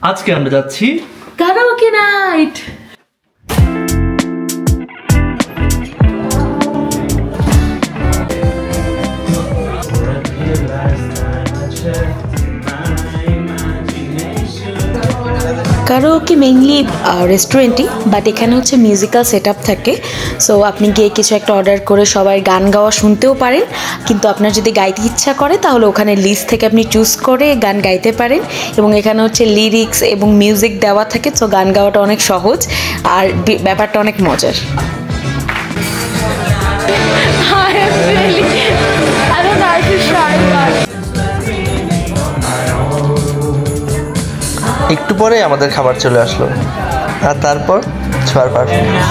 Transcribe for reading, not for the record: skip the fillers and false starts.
আজকে আমরা যাচ্ছি কারাওকে নাইট। কারাওকে মেইনলি রেস্টুরেন্টই, বাট এখানে হচ্ছে মিউজিক্যাল সেট আপ থাকে। সো আপনি গিয়ে কিছু একটা অর্ডার করে সবাই গান গাওয়া শুনতেও পারেন, কিন্তু আপনার যদি গাইতে ইচ্ছা করে তাহলে ওখানে লিস্ট থেকে আপনি চুজ করে গান গাইতে পারেন। এবং এখানে হচ্ছে লিরিক্স এবং মিউজিক দেওয়া থাকে, সো গান গাওয়াটা অনেক সহজ আর ব্যাপারটা অনেক মজার। একটু পরে আমাদের খাবার চলে আসলো, আর তারপর ছোঁয়ার পারফরমেন্স।